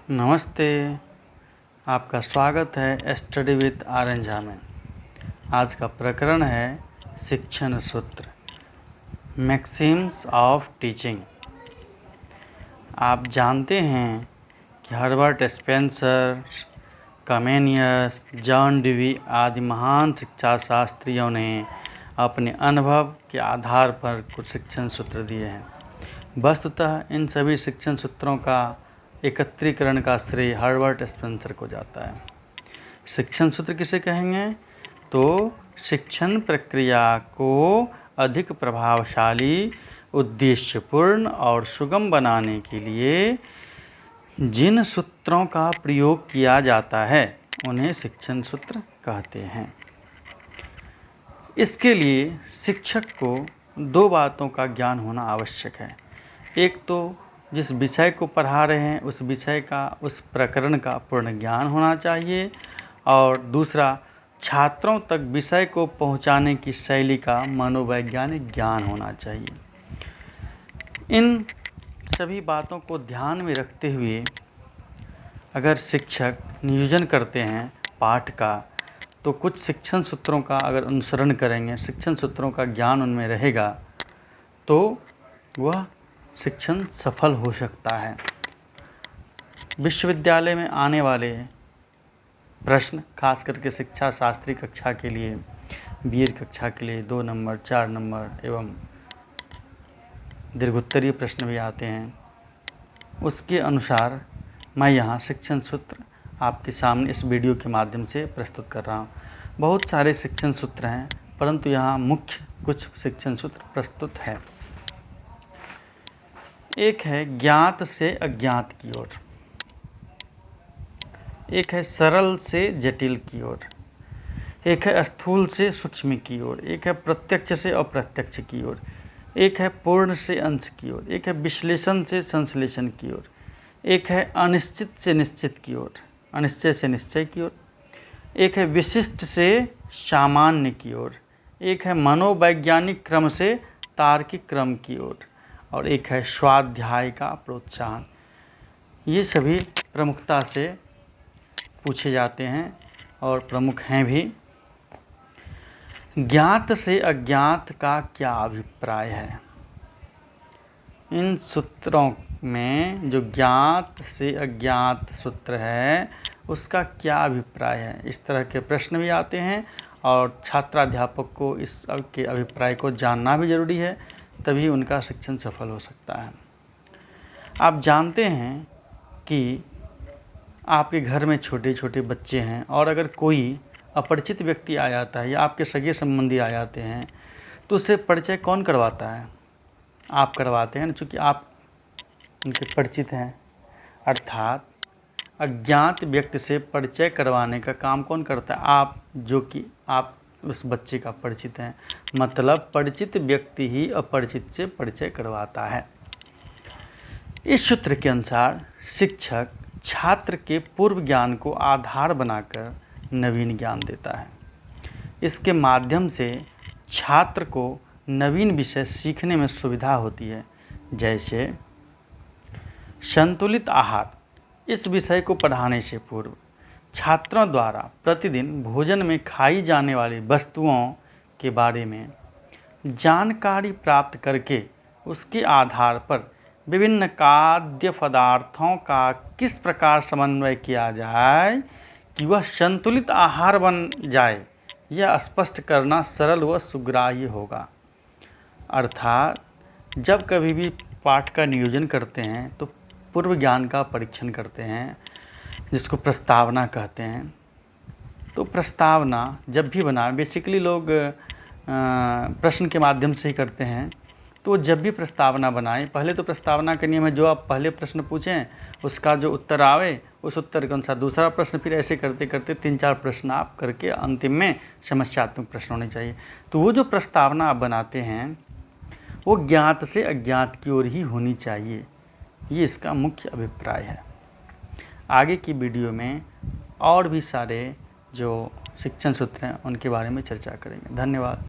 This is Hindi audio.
नमस्ते, आपका स्वागत है स्टडी विद आर झा में। आज का प्रकरण है शिक्षण सूत्र, मैक्सिम्स ऑफ टीचिंग। आप जानते हैं कि Herbert Spencer, Comenius, John Dewey आदि महान शिक्षा शास्त्रियों ने अपने अनुभव के आधार पर कुछ शिक्षण सूत्र दिए हैं। वस्तुतः इन सभी शिक्षण सूत्रों का एकत्रीकरण का श्रेय हर्बर्ट स्पेंसर को जाता है। शिक्षण सूत्र किसे कहेंगे? तो शिक्षण प्रक्रिया को अधिक प्रभावशाली, उद्देश्यपूर्ण और सुगम बनाने के लिए जिन सूत्रों का प्रयोग किया जाता है उन्हें शिक्षण सूत्र कहते हैं। इसके लिए शिक्षक को दो बातों का ज्ञान होना आवश्यक है। एक तो जिस विषय को पढ़ा रहे हैं उस विषय का, उस प्रकरण का पूर्ण ज्ञान होना चाहिए, और दूसरा छात्रों तक विषय को पहुंचाने की शैली का मनोवैज्ञानिक ज्ञान होना चाहिए। इन सभी बातों को ध्यान में रखते हुए अगर शिक्षक नियोजन करते हैं पाठ का, तो कुछ शिक्षण सूत्रों का अगर अनुसरण करेंगे, शिक्षण सूत्रों का ज्ञान उनमें रहेगा, तो वह शिक्षण सफल हो सकता है। विश्वविद्यालय में आने वाले प्रश्न, खास करके शिक्षा शास्त्री कक्षा के लिए, बीएड कक्षा के लिए 2 नंबर, 4 नंबर एवं दीर्घोत्तरीय प्रश्न भी आते हैं। उसके अनुसार मैं यहाँ शिक्षण सूत्र आपके सामने इस वीडियो के माध्यम से प्रस्तुत कर रहा हूँ। बहुत सारे शिक्षण सूत्र हैं, परंतु यहाँ मुख्य कुछ शिक्षण सूत्र प्रस्तुत है। एक है ज्ञात से अज्ञात की ओर, एक है सरल से जटिल की ओर, एक है स्थूल से सूक्ष्म की ओर, एक है प्रत्यक्ष से अप्रत्यक्ष की ओर, एक है पूर्ण से अंश की ओर, एक है विश्लेषण से संश्लेषण की ओर, एक है अनिश्चित से निश्चित की ओर, अनिश्चय से निश्चय की ओर, एक है विशिष्ट से सामान्य की ओर, एक है मनोवैज्ञानिक क्रम से तार्किक क्रम की ओर, और एक है स्वाध्याय का प्रोत्साहन। ये सभी प्रमुखता से पूछे जाते हैं और प्रमुख हैं भी। ज्ञात से अज्ञात का क्या अभिप्राय है? इन सूत्रों में जो ज्ञात से अज्ञात सूत्र है उसका क्या अभिप्राय है? इस तरह के प्रश्न भी आते हैं और छात्राध्यापक को इसके अभिप्राय को जानना भी जरूरी है, तभी उनका शिक्षण सफल हो सकता है। आप जानते हैं कि आपके घर में छोटे छोटे बच्चे हैं और अगर कोई अपरिचित व्यक्ति आ जाता है या आपके सगे संबंधी आ जाते हैं तो उससे परिचय कौन करवाता है? आप करवाते हैं, चूँकि आप उनके परिचित हैं। अर्थात अज्ञात व्यक्ति से परिचय करवाने का काम कौन करता है? आप, जो कि आप उस बच्चे का परिचित हैं। मतलब परिचित व्यक्ति ही अपरिचित से परिचय करवाता है। इस सूत्र के अनुसार शिक्षक छात्र के पूर्व ज्ञान को आधार बनाकर नवीन ज्ञान देता है। इसके माध्यम से छात्र को नवीन विषय सीखने में सुविधा होती है। जैसे संतुलित आहार, इस विषय को पढ़ाने से पूर्व छात्रों द्वारा प्रतिदिन भोजन में खाई जाने वाली वस्तुओं के बारे में जानकारी प्राप्त करके उसके आधार पर विभिन्न खाद्य पदार्थों का किस प्रकार समन्वय किया जाए कि वह संतुलित आहार बन जाए, यह स्पष्ट करना सरल व सुग्राह्य होगा। अर्थात जब कभी भी पाठ का नियोजन करते हैं तो पूर्व ज्ञान का परीक्षण करते हैं, जिसको प्रस्तावना कहते हैं। तो प्रस्तावना जब भी बनाए, बेसिकली लोग प्रश्न के माध्यम से ही करते हैं, तो जब भी प्रस्तावना बनाएं, पहले तो प्रस्तावना का नियम है जो आप पहले प्रश्न पूछें उसका जो उत्तर आवे उस उत्तर के अनुसार दूसरा प्रश्न, फिर ऐसे करते करते 3-4 प्रश्न आप करके अंतिम में समस्यात्मक प्रश्न होने चाहिए। तो वो जो प्रस्तावना आप बनाते हैं वो ज्ञात से अज्ञात की ओर ही होनी चाहिए। ये इसका मुख्य अभिप्राय है। आगे की वीडियो में और भी सारे जो शिक्षण सूत्र हैं उनके बारे में चर्चा करेंगे। धन्यवाद।